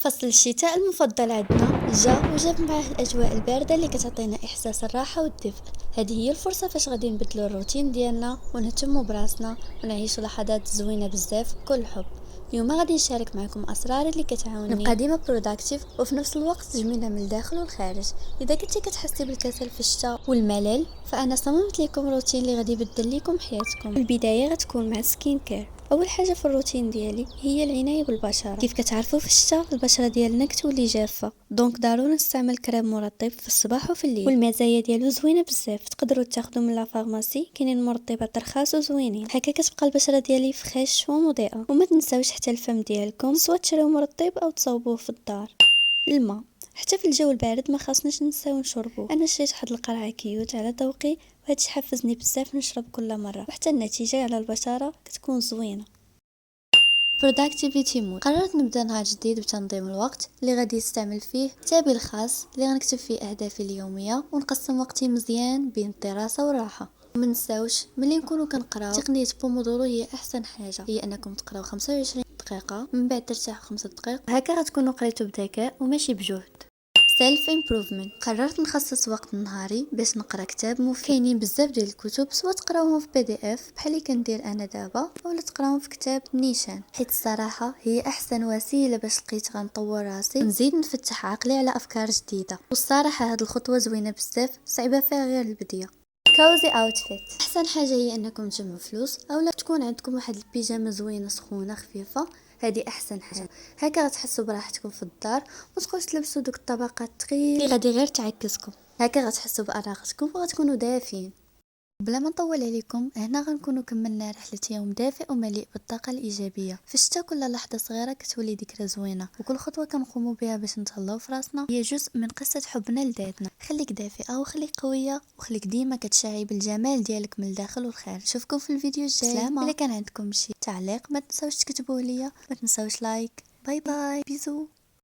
فصل الشتاء المفضل عندنا جا وجاب معاه الاجواء البارده اللي كتعطينا احساس الراحه والدفء. هذه هي الفرصه فاش غادي نبدلو الروتين ديالنا ونهتموا براسنا ونعيشوا لحظات زوينه بزاف بكل حب. اليوم غادي نشارك معكم اسرار اللي كتعاوني نبقى ديما بروداكتيف وفي نفس الوقت جميله من الداخل والخارج. اذا كنتي كتحسي بالكسل في الشتاء والملل فانا صممت لكم روتين اللي غادي يبدل لكم حياتكم. البدايه غتكون مع سكين كير. اول حاجه في الروتين ديالي هي العنايه بالبشره. كيف كتعرفوا في الشتاء البشره ديالنا كتولي جافه، دونك ضروري نستعمل كريم مرطب في الصباح وفي الليل. والمزايا ديالو زوينه بزاف، تقدروا تاخذوا من لا فارماسي، كاينين مرطبات رخاص وزوينين. هكا كتبقى البشره ديالي فريش ومضيئه. وما تنساوش حتى الفم ديالكم سواء تشريو مرطب او تصاوبوه في الدار. الماء حتى في الجو البارد ما خاصناش ننساو نشربو. انا شريت واحد القرعه كيوت على ذوقي وهادشي حفزني بزاف نشرب كل مره، وحتى النتيجه على البشره كتكون زوينه. productivity mode. قررت نبدا نهار جديد بتنظيم الوقت اللي غادي يستعمل فيه كتابي الخاص اللي غنكتب فيه اهدافي اليوميه ونقسم وقتي مزيان بين الدراسه والراحه. ما نساوش ملي نكونوا كنقراو تقنيه بومودورو هي احسن حاجه، هي انكم تقراو 25 دقيقه من بعد ترتاحوا 5 دقائق، هكا غتكونوا قريتوا بذكاء وماشي بجهد. سيلف امبروفمنت. قررت نخصص وقت نهاري باش نقرا كتاب مفيد. كاينين بزاف ديال الكتب سواء تقراوهم في PDF بحال اللي كندير انا دابا اولا تقراوهم في كتاب نيشان، حيت الصراحه هي احسن وسيله باش لقيت غنطور راسي ونزيد نفتح عقلي على افكار جديده. والصراحه هاد الخطوه زوينه بزاف، صعيبه فيها غير البديه. كوزي اوتفيت. احسن حاجه هي انكم تجمعوا فلوس اولا تكون عندكم واحد البيجامه زوينه سخونه خفيفه، هذه احسن حاجه. هكا غتحسوا براحتكم في الدار وتبقاوش تلبسوا دوك الطبقات الثقيله اللي غادي غير تعكسكم. هكا غتحسوا باناقتكم وغتكونوا دافين. بلا ما نطول عليكم، هنا غنكونوا كملنا رحله يوم دافئ ومليء بالطاقه الايجابيه. في الشتاء كل لحظه صغيره كتولي ذكرى زوينه، وكل خطوه كنقوموا بها باش نتهلاو في راسنا هي جزء من قصه حبنا لذاتنا. خليك دافئه وخليك قويه وخليك ديما كتشعي بالجمال ديالك من الداخل والخارج. نشوفكم في الفيديو الجاي. سلامة. الا كان عندكم شي تعليق ما تنساوش تكتبوه ليا، ما تنساوش لايك. باي باي، بيزو.